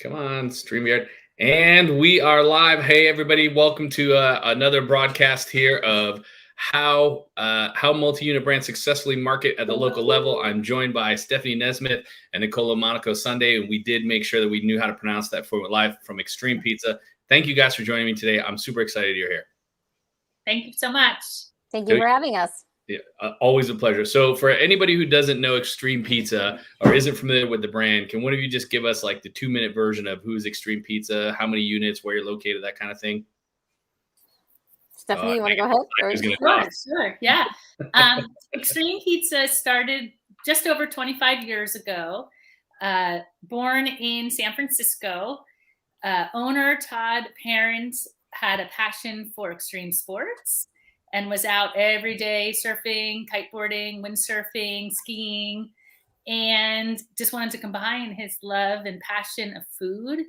Come on, StreamYard. And we are live. Hey, everybody. Welcome to another broadcast here of how multi-unit brands successfully market at the local level. I'm joined by Stephanie Nesmith and Nicola Monaco Sunday. And we did make sure that we knew how to pronounce that for live from Extreme Pizza. Thank you guys for joining me today. I'm super excited you're here. Thank you so much. Thank you for having us. Yeah, always a pleasure. So for anybody who doesn't know Extreme Pizza or isn't familiar with the brand, can one of you just give us like the 2-minute version of who's Extreme Pizza, how many units, where you're located, that kind of thing? Stephanie, you want to go ahead? Sure. Yeah. Extreme Pizza started just over 25 years ago, born in San Francisco. Owner Todd Parents had a passion for extreme sports and was out every day surfing, kiteboarding, windsurfing, skiing, and just wanted to combine his love and passion of food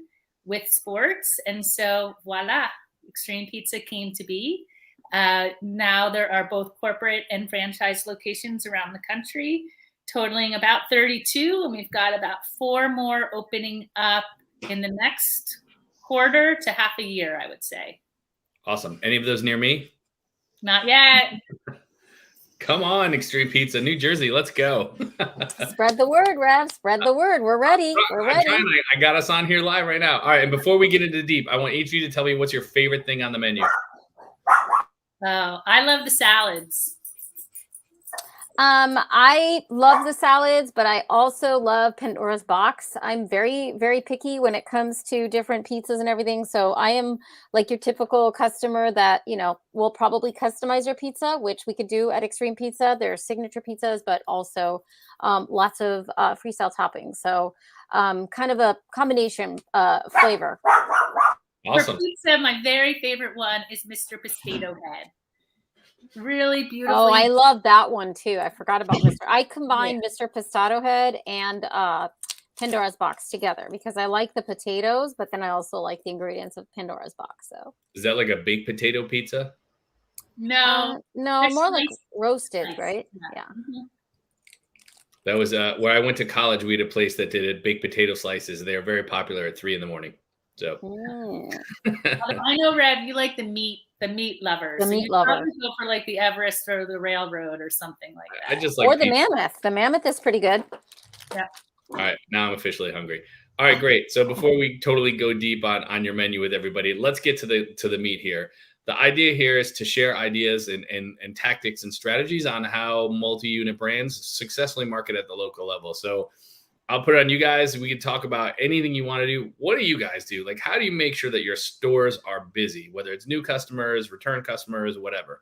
with sports. And so voila, Extreme Pizza came to be. Now there are both corporate and franchise locations around the country, totaling about 32. And we've got about 4 more opening up in the next quarter to half a year, I would say. Awesome. Any of those near me? Not yet. Come on, Extreme Pizza, New Jersey. Let's go. Spread the word, Rev. Spread the word. We're ready. We're ready. I got us on here live right now. All right. And before we get into deep, I want each of you to tell me what's your favorite thing on the menu. Oh, I love the salads. I love the salads, but I also love Pandora's Box. I'm very, very picky when it comes to different pizzas and everything. So I am like your typical customer that, will probably customize your pizza, which we could do at Extreme Pizza. There's signature pizzas, but also lots of freestyle toppings. So kind of a combination flavor. Awesome. For pizza, my very favorite one is Mr. Potato Head. Really beautiful. Oh, I love that one too. I forgot about Mr. I combined Mr. Potato Head and Pandora's Box together because I like the potatoes, but then I also like the ingredients of Pandora's Box. So is that like a baked potato pizza? No, no, more like roasted, right? Yeah. Mm-hmm. That was where I went to college. We had a place that did baked potato slices. They are very popular at 3 a.m. So I know, Rev, you like the meat lovers. The meat lover. Probably go for like the Everest or the Railroad or something like that. I just like or the Mammoth. The Mammoth is pretty good. Yeah. All right, now I'm officially hungry. All right, great. So before we totally go deep on your menu with everybody, let's get to the meat here. The idea here is to share ideas and tactics and strategies on how multi-unit brands successfully market at the local level. So I'll put it on you guys. We can talk about anything you want to do. What do you guys do? Like, how do you make sure that your stores are busy, whether it's new customers, return customers, whatever?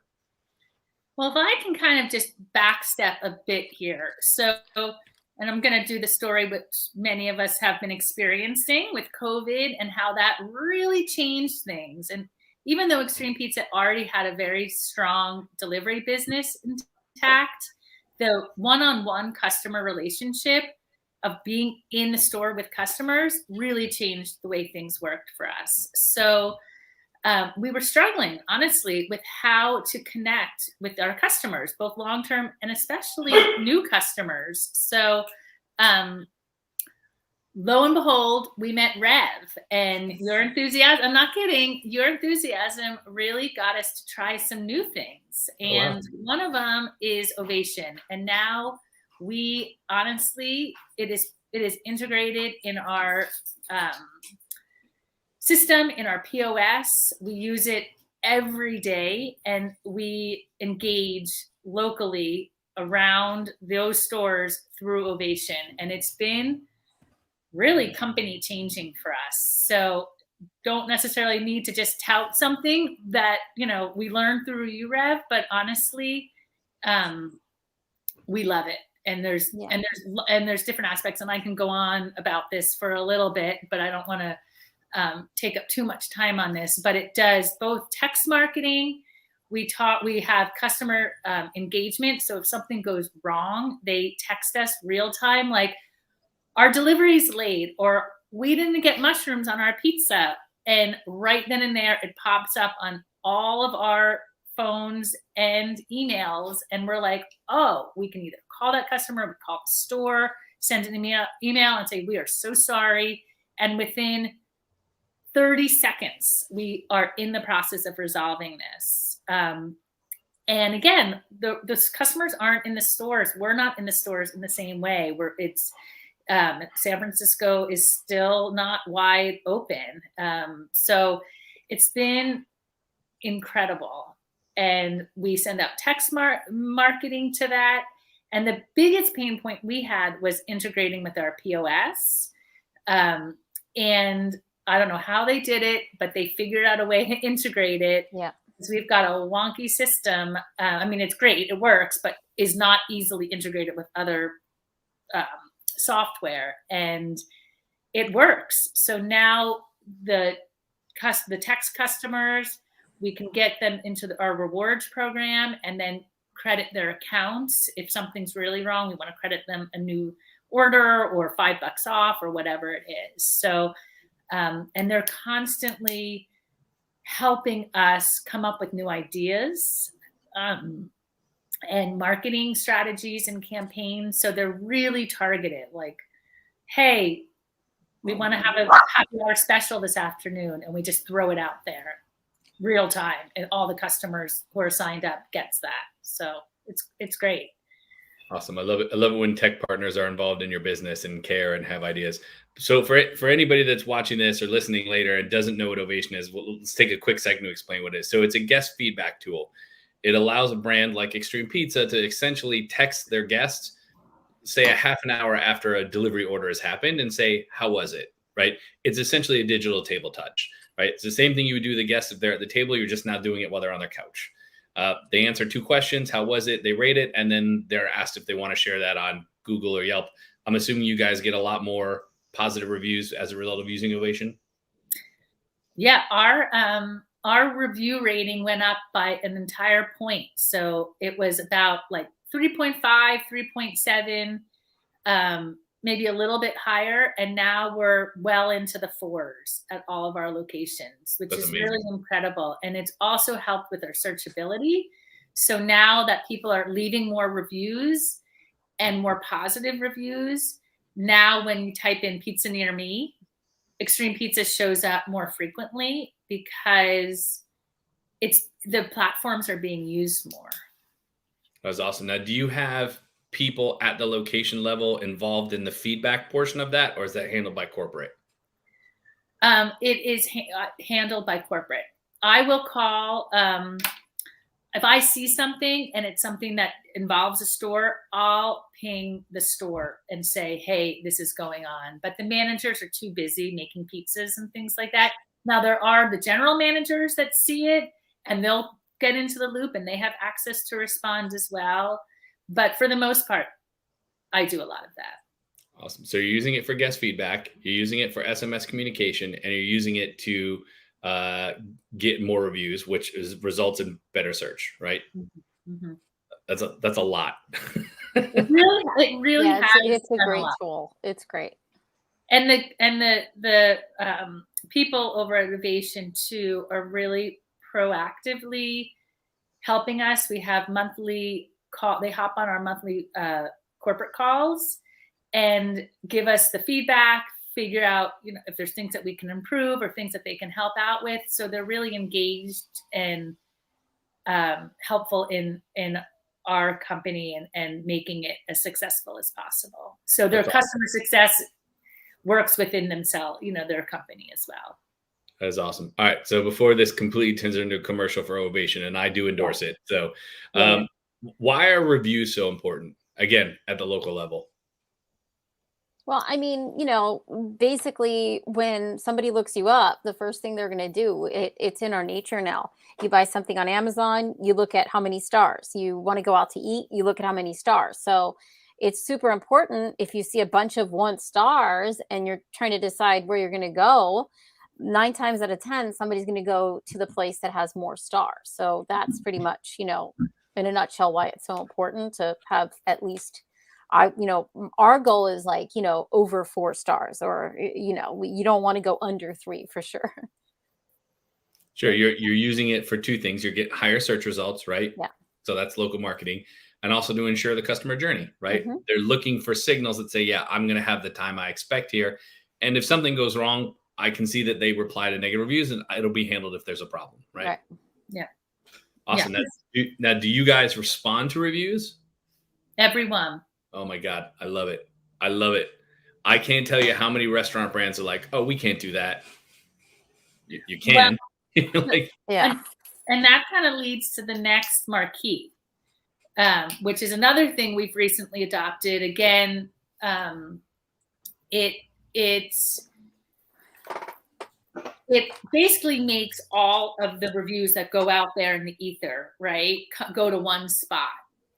Well, if I can kind of just backstep a bit here. So, and I'm going to do the story which many of us have been experiencing with COVID and how that really changed things. And even though Extreme Pizza already had a very strong delivery business intact, the one-on-one customer relationship of being in the store with customers really changed the way things worked for us. So we were struggling, honestly, with how to connect with our customers, both long-term and especially new customers. So lo and behold, we met Rev, and your enthusiasm, I'm not kidding, your enthusiasm really got us to try some new things. And one of them is Ovation. And now we honestly, it is integrated in our system, in our POS. We use it every day, and we engage locally around those stores through Ovation. And it's been really company changing for us. So don't necessarily need to just tout something that, we learned through you, Rev, but honestly, we love it. And there's different aspects, and I can go on about this for a little bit, but I don't want to take up too much time on this. But it does both text marketing. We have customer engagement. So if something goes wrong, they text us real time, like our delivery's late, or we didn't get mushrooms on our pizza. And right then and there, it pops up on all of our phones and emails, and we're like, oh, we can either call that customer, we call the store, send an email and say, we are so sorry. And within 30 seconds, we are in the process of resolving this. And again, the customers aren't in the stores. We're not in the stores in the same way. San Francisco is still not wide open. So it's been incredible. And we send out text marketing to that. And the biggest pain point we had was integrating with our POS. And I don't know how they did it, but they figured out a way to integrate it. Yeah. So we've got a wonky system. I mean, it's great, it works, but is not easily integrated with other software, and it works. So now the text customers, we can get them into our rewards program and then credit their accounts. If something's really wrong, we want to credit them a new order or $5 off or whatever it is. So, and they're constantly helping us come up with new ideas and marketing strategies and campaigns. So they're really targeted, like, hey, we want to have a happy hour special this afternoon, and we just throw it out there real time, and all the customers who are signed up gets that. So it's great. Awesome. I love it. I love it when tech partners are involved in your business and care and have ideas. So for anybody that's watching this or listening later and doesn't know what Ovation is, let's take a quick second to explain what it is. So it's a guest feedback tool. It allows a brand like Extreme Pizza to essentially text their guests, say a half an hour after a delivery order has happened, and say, how was it? Right? It's essentially a digital table touch, right? It's the same thing you would do the guests if they're at the table. You're just now doing it while they're on their couch. They answer 2 questions. How was it? They rate it. And then they're asked if they want to share that on Google or Yelp. I'm assuming you guys get a lot more positive reviews as a result of using Ovation. Yeah. Our review rating went up by an entire point. So it was about like 3.5, 3.7, maybe a little bit higher. And now we're well into the 4s at all of our locations, which is amazing. Really incredible. And it's also helped with our searchability. So now that people are leaving more reviews and more positive reviews, now when you type in pizza near me, Extreme Pizza shows up more frequently because the platforms are being used more. That was awesome. Now, do you have people at the location level involved in the feedback portion of that, or is that handled by corporate? It is handled by corporate. I will call, if I see something and it's something that involves a store, I'll ping the store and say, hey, this is going on. But the managers are too busy making pizzas and things like that. Now, there are the general managers that see it, and they'll get into the loop, and they have access to respond as well. But for the most part, I do a lot of that. Awesome. So you're using it for guest feedback, you're using it for SMS communication, and you're using it to get more reviews, which results in better search, right? Mm-hmm. That's a lot. It really yeah, has. It's a great tool. It's great. And the people over at Ovation too are really proactively helping us. We have monthly they hop on our monthly corporate calls and give us the feedback, figure out, if there's things that we can improve or things that they can help out with. So they're really engaged and helpful in our company and making it as successful as possible. So their customer success works within themselves, their company as well. That is awesome. All right. So before this completely turns into a commercial for Ovation, and I do endorse it. So why are reviews so important, again, at the local level? Well, I mean, basically when somebody looks you up, the first thing they're going to do, it's in our nature now. You buy something on Amazon, you look at how many stars. You want to go out to eat, you look at how many stars. So it's super important if you see a bunch of 1 stars and you're trying to decide where you're going to go, 9 times out of 10, somebody's going to go to the place that has more stars. So that's pretty much, in a nutshell, why it's so important to have at least, our goal is like, over 4 stars, or, you don't want to go under 3 for sure. Sure. You're using it for 2 things. You get higher search results, right? Yeah. So that's local marketing, and also to ensure the customer journey, right? Mm-hmm. They're looking for signals that say, yeah, I'm going to have the time I expect here. And if something goes wrong, I can see that they reply to negative reviews, and it'll be handled if there's a problem, right? Yeah. Awesome. Yeah. Now, do you guys respond to reviews? Everyone. Oh my God, I love it. I love it. I can't tell you how many restaurant brands are like, oh, we can't do that. You can. Well, like, Yeah. and that kind of leads to the next marquee, which is another thing we've recently adopted. Again, it basically makes all of the reviews that go out there in the ether, right, go to one spot.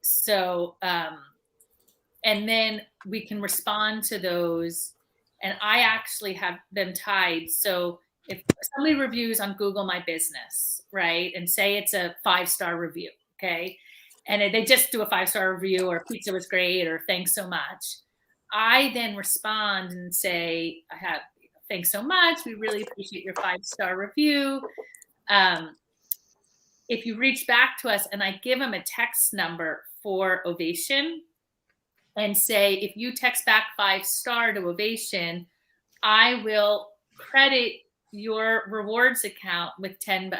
So, and then we can respond to those. And I actually have them tied. So if somebody reviews on Google My Business, right, and say it's a 5-star review, okay, and they just do a 5-star review, or pizza was great, or thanks so much, I then respond and say, thanks so much. We really appreciate your 5-star review. If you reach back to us, and I give them a text number for Ovation, and say, if you text back 5-star to Ovation, I will credit your rewards account with $10.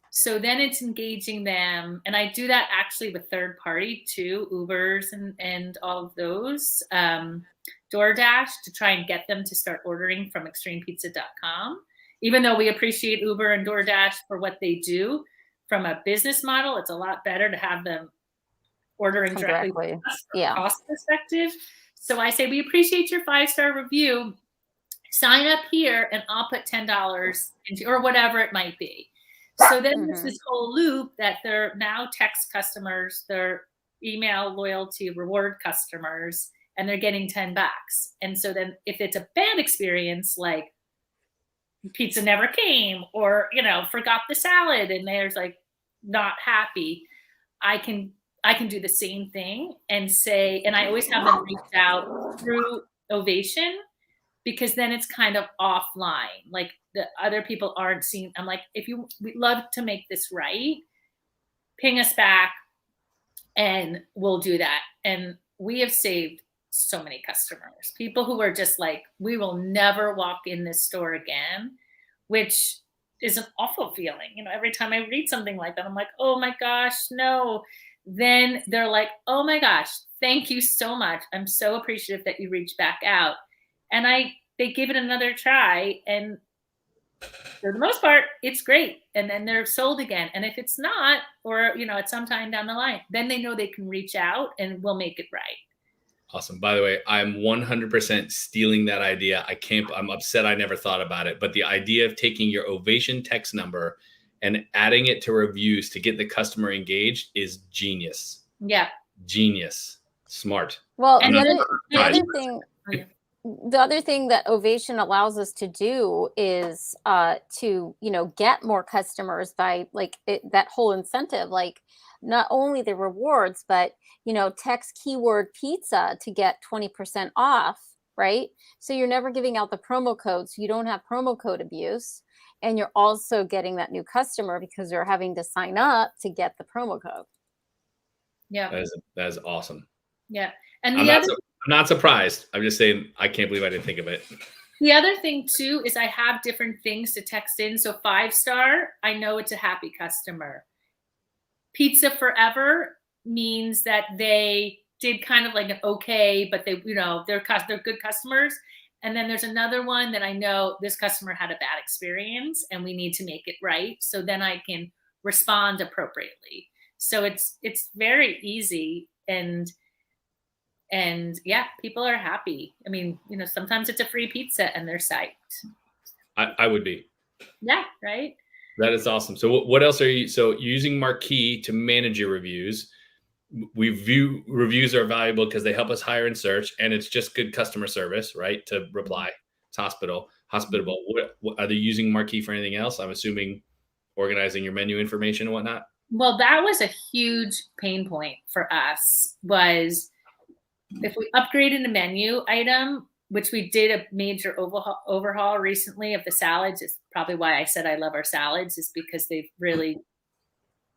So then it's engaging them. And I do that actually with third party too, Ubers and all of those, DoorDash, to try and get them to start ordering from extremepizza.com. Even though we appreciate Uber and DoorDash for what they do, from a business model, it's a lot better to have them ordering directly from us from a cost perspective. So I say, we appreciate your 5-star review. Sign up here and I'll put $10 into, or whatever it might be. So then there's this whole loop that they're now text customers, they're email loyalty reward customers, and they're getting $10. And so then if it's a bad experience, like pizza never came, or, forgot the salad, and there's like not happy, I can do the same thing and say, and I always have them reach out through Ovation, because then it's kind of offline. Like the other people aren't seeing. I'm like, we'd love to make this right, ping us back and we'll do that. And we have saved so many customers, people who are just like, we will never walk in this store again, which is an awful feeling. Every time I read something like that, I'm like, oh my gosh, no. Then they're like, oh my gosh, thank you so much. I'm so appreciative that you reached back out. And they give it another try. And for the most part, it's great. And then they're sold again. And if it's not, or, at some time down the line, then they know they can reach out and we'll make it right. Awesome. By the way, I'm 100% stealing that idea. I'm upset I never thought about it. But the idea of taking your Ovation text number and adding it to reviews to get the customer engaged is genius. Yeah. Genius. Smart. Well, the other thing that Ovation allows us to do is to, get more customers by that whole incentive, like not only the rewards, but, text keyword pizza to get 20% off, right? So you're never giving out the promo code. So you don't have promo code abuse. And you're also getting that new customer because they're having to sign up to get the promo code. Yeah. That is awesome. Yeah. And I'm not surprised. I'm just saying, I can't believe I didn't think of it. The other thing too, is I have different things to text in. So 5-star, I know it's a happy customer. Pizza Forever means that they did kind of like an okay, but they're good customers. And then there's another one that I know this customer had a bad experience and we need to make it right. So then I can respond appropriately. So it's very easy, and yeah, people are happy. I mean, sometimes it's a free pizza and they're psyched. I would be. Yeah, right. That is awesome. So what else are you? So you're using Marquee to manage your reviews. We view reviews are valuable because they help us hire and search, and it's just good customer service, right? To reply. It's hospitable. What are they using Marquee for anything else? I'm assuming organizing your menu information and whatnot. Well, that was a huge pain point for us, was if we upgraded a menu item, which we did a major overhaul recently of the salads. Is probably why I said I love our salads, is because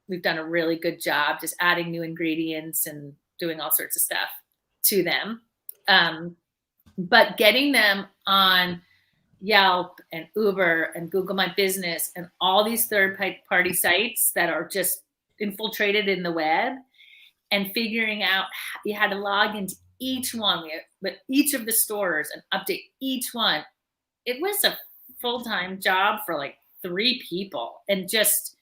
we've done a really good job just adding new ingredients and doing all sorts of stuff to them. but getting them on Yelp and Uber and Google My Business and all these third-party sites that are just infiltrated in the web, and figuring out you had to log into each one, but each of the stores and update each one. It was a full-time job for like 3 people, and just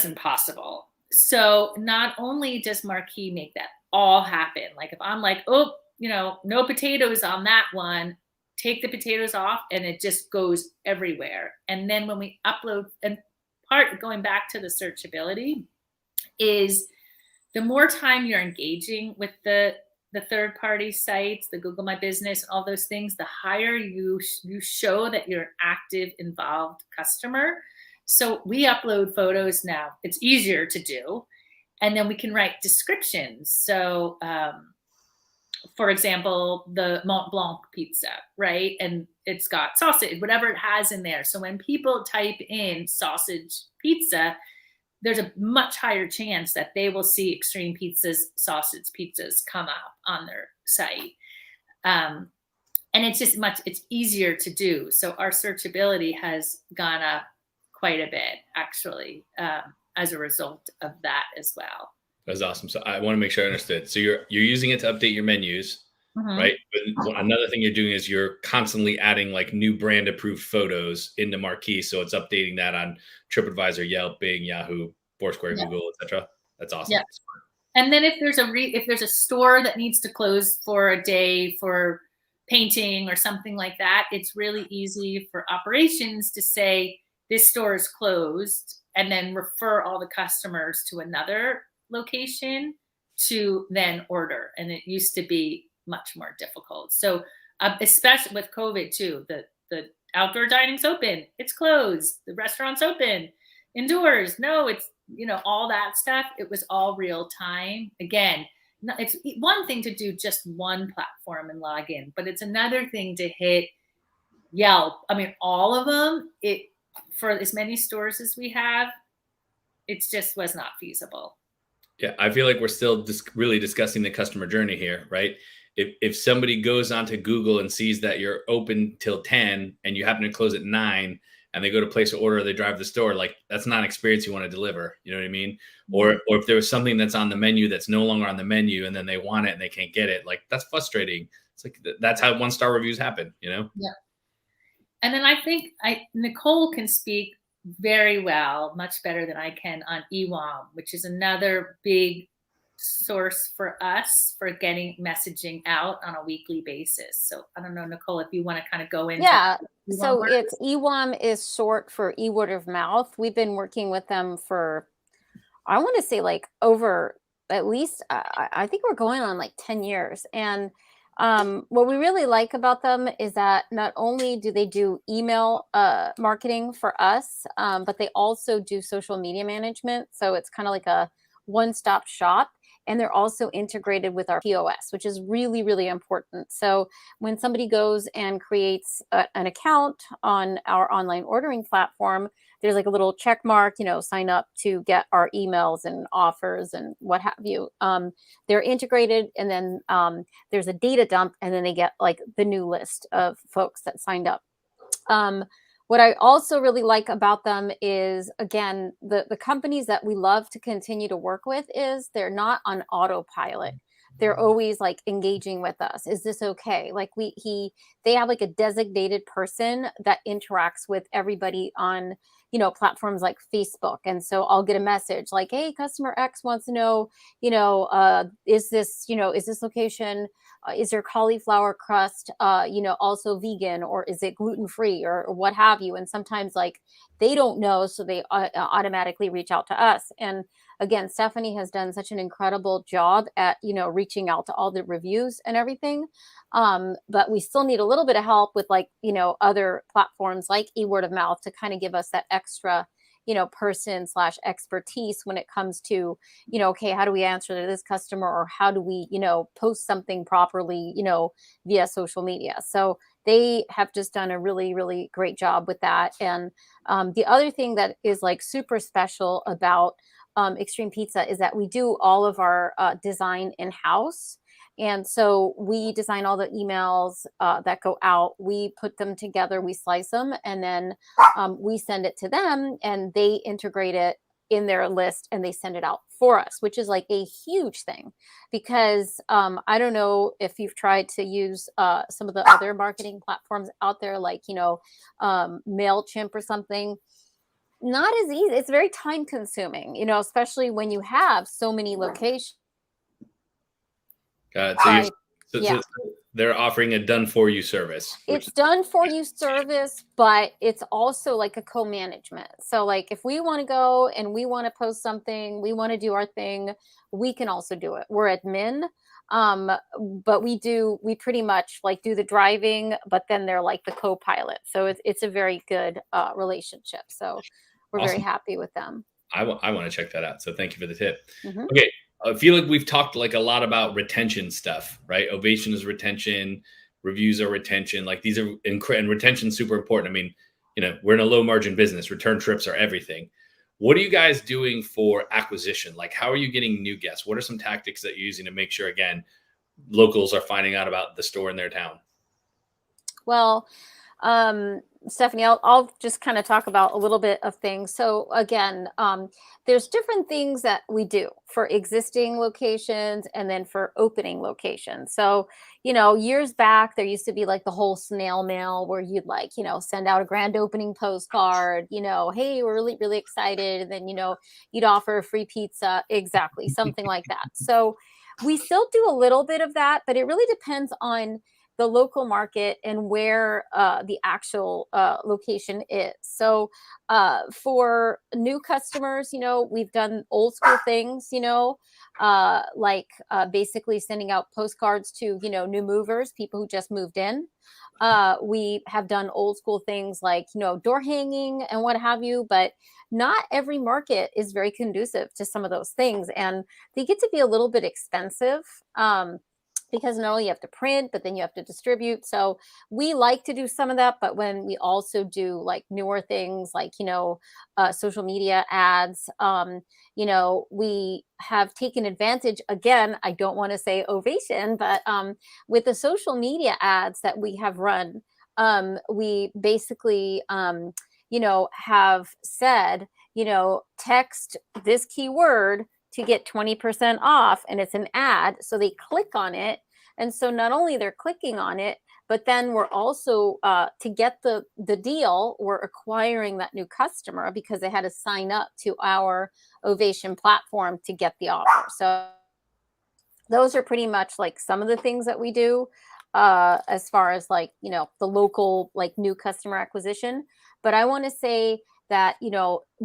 impossible. So not only does Marquee make that all happen, like if I'm like, oh, no potatoes on that one, take the potatoes off, and it just goes everywhere. And then when we upload, and part going back to the searchability is the more time you're engaging with the third party sites, the Google My Business, all those things, the higher you show that you're an active, involved customer. So we upload photos now. It's easier to do. And then we can write descriptions. So, for example, the Mont Blanc pizza, right? And it's got sausage, whatever it has in there. So when people type in sausage pizza, there's a much higher chance that they will see Extreme Pizza's sausage pizzas come up on their site. And it's just it's easier to do. So our searchability has gone up quite a bit, actually, as a result of that as well. That's awesome. So I want to make sure I understood. So you're using it to update your menus, right? But another thing you're doing is you're constantly adding like new brand approved photos into Marquee. So it's updating that on TripAdvisor, Yelp, Bing, Yahoo, Foursquare, Google, etc. That's awesome. Yeah. And then if there's a store that needs to close for a day for painting or something like that, it's really easy for operations to say this store is closed, and then refer all the customers to another location to then order. And it used to be much more difficult. So especially with COVID too, the outdoor dining's open, it's closed. The restaurant's open, indoors, no, it's, all that stuff. It was all real time. Again, it's one thing to do just one platform and log in, but it's another thing to hit Yelp. I mean, all of them, for as many stores as we have, it just was not feasible. Yeah, I feel like we're still really discussing the customer journey here, right? If somebody goes onto Google and sees that you're open till 10 and you happen to close at 9, and they go to place an order, they drive to the store, like that's not an experience you want to deliver. You know what I mean? Or if there was something that's on the menu that's no longer on the menu, and then they want it and they can't get it, like that's frustrating. It's like that's how 1-star reviews happen, Yeah. And then I think Nicole can speak very well, much better than I can, on EWAM, which is another big source for us for getting messaging out on a weekly basis. So I don't know, Nicole, if you want to kind of go into so it's EWAM is short for e-word of mouth. We've been working with them for, I want to say like over at least, I think we're going on like 10 years. And what we really like about them is that not only do they do email marketing for us, but they also do social media management. So it's kind of like a one-stop shop. And they're also integrated with our POS, which is really, really important. So when somebody goes and creates an account on our online ordering platform, there's like a little check mark, sign up to get our emails and offers and what have you. They're integrated, and then there's a data dump, and then they get like the new list of folks that signed up. What I also really like about them is, again, the companies that we love to continue to work with is they're not on autopilot. They're always like engaging with us. Is this okay? Like they have like a designated person that interacts with everybody on, platforms like Facebook. And so I'll get a message like, hey, customer X wants to know, is this location, is there cauliflower crust, also vegan, or is it gluten-free, or what have you? And sometimes like they don't know, so they automatically reach out to us. And again, Stephanie has done such an incredible job at, reaching out to all the reviews and everything. But we still need a little bit of help with like, other platforms like eWord of Mouth to kind of give us that extra, person/expertise when it comes to, okay, how do we answer to this customer, or how do we, post something properly, via social media. So they have just done a really, really great job with that. And the other thing that is like super special about Extreme Pizza is that we do all of our design in-house. And so we design all the emails that go out. We put them together, we slice them, and then we send it to them, and they integrate it in their list and they send it out for us, which is like a huge thing because I don't know if you've tried to use some of the other marketing platforms out there, like, MailChimp or something. Not as easy. It's very time consuming, especially when you have so many locations. Got it. I- So yeah. they're offering a done for you service. It's done for you service, but it's also like a co-management. So like if we want to go and we want to post something, we want to do our thing, we can also do it. We're admin. But we pretty much like do the driving, but then they're like the co-pilot. So it's a very good relationship. So we're Awesome. very happy with them. I want to check that out. So thank you for the tip. Mhm. Okay. I feel like we've talked like a lot about retention stuff, right? Ovation is retention, reviews are retention. Like these are and retention is super important. I mean, we're in a low margin business. Return trips are everything. What are you guys doing for acquisition? Like, how are you getting new guests? What are some tactics that you're using to make sure, again, locals are finding out about the store in their town? Well, Stephanie, I'll just kind of talk about a little bit of things. So again, there's different things that we do for existing locations and then for opening locations. So, years back, there used to be like the whole snail mail where you'd like, send out a grand opening postcard, hey, we're really, really excited. And then, you'd offer a free pizza. Exactly. Something like that. So we still do a little bit of that, but it really depends on the local market and where the actual location is. So for new customers, we've done old school things, like basically sending out postcards to, new movers, people who just moved in. We have done old school things like, door hanging and what have you, but not every market is very conducive to some of those things. And they get to be a little bit expensive. Because not only you have to print, but then you have to distribute. So we like to do some of that, but when we also do like newer things like, social media ads, we have taken advantage, again, I don't want to say Ovation, but with the social media ads that we have run, we basically, have said, text this keyword to get 20% off, and it's an ad. So they click on it. And so not only they're clicking on it, but then we're also, to get the deal, we're acquiring that new customer because they had to sign up to our Ovation platform to get the offer. So those are pretty much like some of the things that we do as far as like, the local, like new customer acquisition. But I want to say that,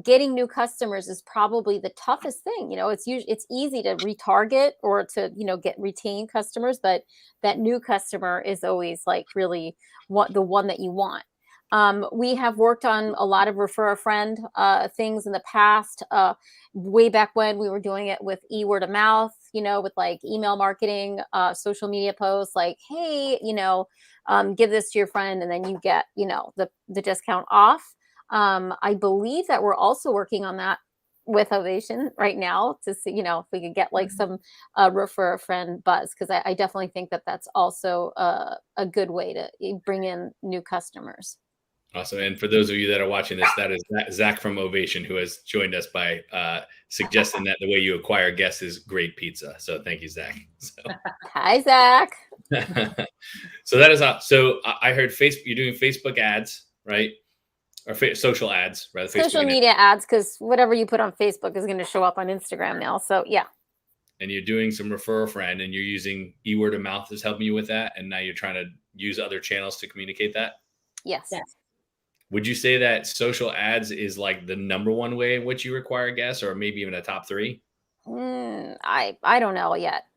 getting new customers is probably the toughest thing. It's easy to retarget or to, get retained customers, but that new customer is always like really the one that you want. We have worked on a lot of refer a friend things in the past, way back when we were doing it with word of mouth, with like email marketing, social media posts, like, hey, give this to your friend and then you get, the discount off. I believe that we're also working on that with Ovation right now to see, if we could get like some refer a friend buzz, because I definitely think that that's also a good way to bring in new customers. Awesome. And for those of you that are watching this, that is Zach from Ovation, who has joined us by suggesting that the way you acquire guests is great pizza. So thank you, Zach. So. Hi, Zach. So that is so I heard you're doing Facebook ads, right? Or social ads, rather. Social media ads, because whatever you put on Facebook is going to show up on Instagram now. So yeah. And you're doing some refer a friend, and you're using word of mouth is helping you with that, and now you're trying to use other channels to communicate that. Yes. Would you say that social ads is like the number one way in which you acquire guests, or maybe even a top three? I don't know yet,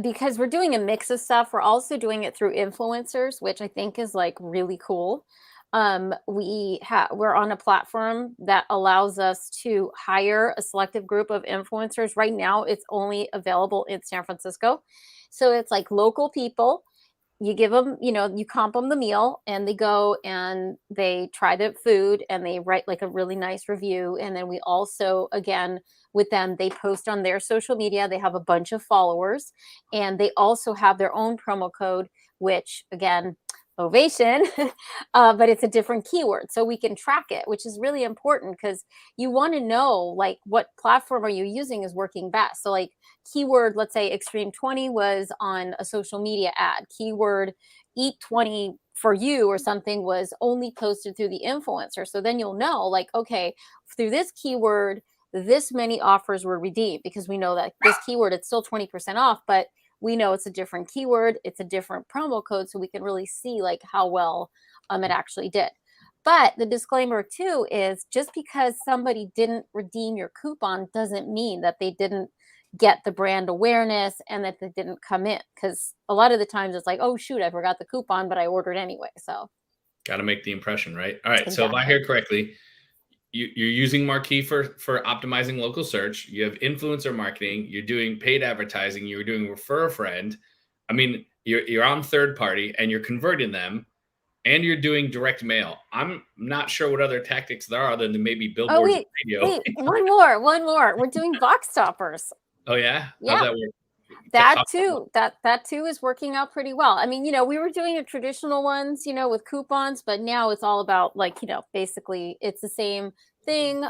because we're doing a mix of stuff. We're also doing it through influencers, which I think is like really cool. We're on a platform that allows us to hire a selective group of influencers. Right now, it's only available in San Francisco, so it's like local people. you give them, you comp them the meal, and they go and they try the food and they write like a really nice review. And then we also, again, with them, they post on their social media. They have a bunch of followers, and they also have their own promo code, which again, ovation, but it's a different keyword. So we can track it, which is really important because you want to know like what platform are you using is working best. So like keyword, let's say Extreme 20 was on a social media ad. Keyword Eat 20 for you or something was only posted through the influencer. So then you'll know like, okay, through this keyword, this many offers were redeemed, because we know that this keyword, it's still 20% off, but we know it's a different keyword, it's a different promo code, so we can really see like how well it actually did. But the disclaimer too is just because somebody didn't redeem your coupon doesn't mean that they didn't get the brand awareness and that they didn't come in, because a lot of the times it's like, oh shoot, I forgot the coupon, but I ordered anyway. So got to make the impression, right? All right. exactly. So if I hear correctly, you're using Marquee for optimizing local search. You have influencer marketing. You're doing paid advertising. You're doing refer a friend. I mean, you're on third party and you're converting them, and you're doing direct mail. I'm not sure what other tactics there are other than maybe billboards and radio. Wait, one more. We're doing box toppers. Oh yeah? Yeah. How's that work? That too is working out pretty well. I mean, we were doing the traditional ones, with coupons, but now it's all about like, basically it's the same thing.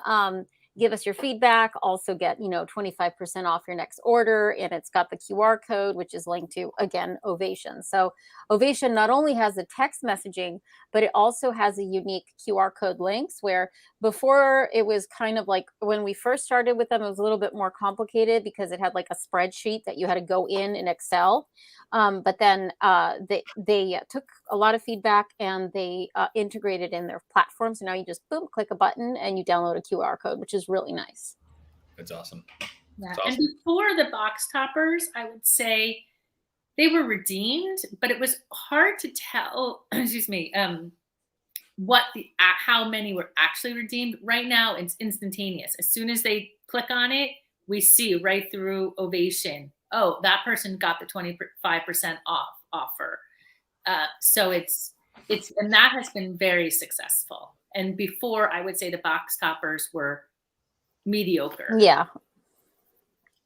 Give us your feedback, also get, 25% off your next order. And it's got the QR code, which is linked to, again, Ovation. So Ovation not only has the text messaging, but it also has a unique QR code links, where before it was kind of like when we first started with them, it was a little bit more complicated because it had like a spreadsheet that you had to go in Excel. But then they took a lot of feedback and they integrated in their platform. So now you just boom, click a button and you download a QR code, which is really nice. That's awesome. Yeah. That's awesome. And before the box toppers, I would say they were redeemed, but it was hard to tell, excuse me, how many were actually redeemed. Right now, it's instantaneous. As soon as they click on it, we see right through Ovation, oh, that person got the 25% off offer. So it's and that has been very successful. And before, I would say the box toppers were mediocre. Yeah.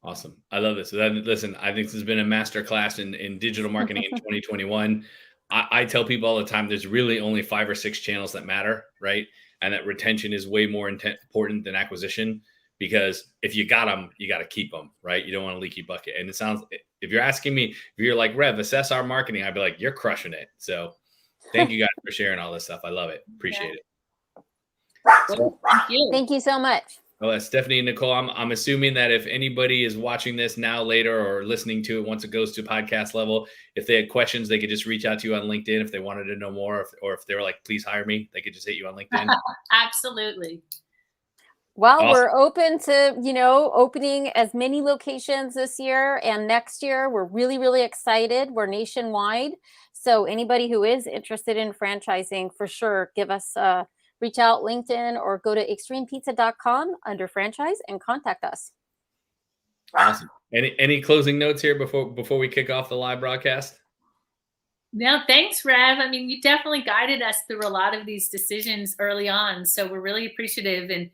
Awesome. I love this. So listen, I think this has been a master class in digital marketing in 2021. I tell people all the time, there's really only 5 or 6 channels that matter, right? And that retention is way more important than acquisition, because if you got them, you got to keep them, right? You don't want a leaky bucket. And it sounds, if you're asking me, if you're like, Rev, assess our marketing, I'd be like, you're crushing it. So thank you guys for sharing all this stuff. I love it. Appreciate it. So, thank you. Thank you so much. Well, Stephanie and Nicole, I'm assuming that if anybody is watching this now, later, or listening to it once it goes to podcast level, if they had questions, they could just reach out to you on LinkedIn if they wanted to know more, or if they were like, please hire me, they could just hit you on LinkedIn. Absolutely. Well, awesome. We're open to, opening as many locations this year and next year. We're really, really excited. We're nationwide. So anybody who is interested in franchising, for sure, give us reach out LinkedIn or go to extremepizza.com under franchise and contact us. Awesome. Any closing notes here before we kick off the live broadcast? No, thanks, Rev. I mean, you definitely guided us through a lot of these decisions early on. So we're really appreciative. And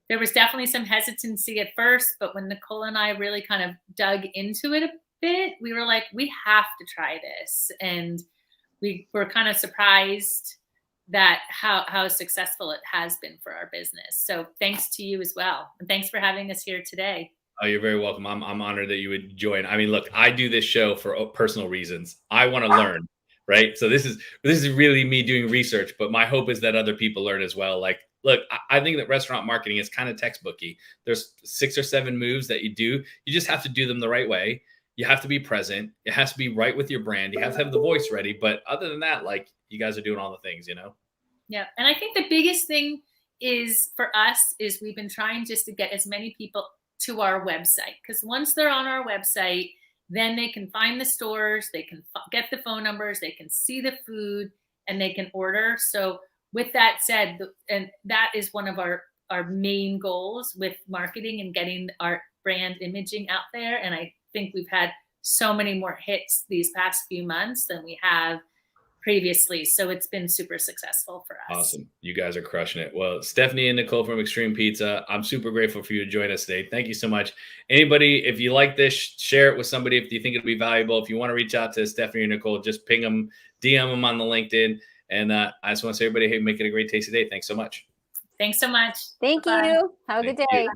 there was definitely some hesitancy at first, but when Nicole and I really kind of dug into it a bit, we were like, we have to try this. And we were kind of surprised that how successful it has been for our business. So thanks to you as well. And thanks for having us here today. Oh, you're very welcome. I'm honored that you would join. I mean, look, I do this show for personal reasons. I want to learn, right? So this is really me doing research, but my hope is that other people learn as well. Like, look, I think that restaurant marketing is kind of textbooky. There's 6 or 7 moves that you do. You just have to do them the right way. You have to be present. It has to be right with your brand. You have to have the voice ready. But other than that, like, you guys are doing all the things, Yeah. And I think the biggest thing is for us is we've been trying just to get as many people to our website, because once they're on our website, then they can find the stores, they can get the phone numbers, they can see the food, and they can order. So with that said, and that is one of our main goals with marketing and getting our brand imaging out there. And I think we've had so many more hits these past few months than we have previously. So it's been super successful for us. Awesome. You guys are crushing it. Well, Stephanie and Nicole from Extreme Pizza, I'm super grateful for you to join us today. Thank you so much. Anybody, if you like this, share it with somebody if you think it'll be valuable. If you want to reach out to Stephanie or Nicole, just ping them, DM them on the LinkedIn. And I just want to say, everybody, hey, make it a great tasty day. Thanks so much. Thanks so much. Thank Bye-bye. you. Have a good Thank day. you.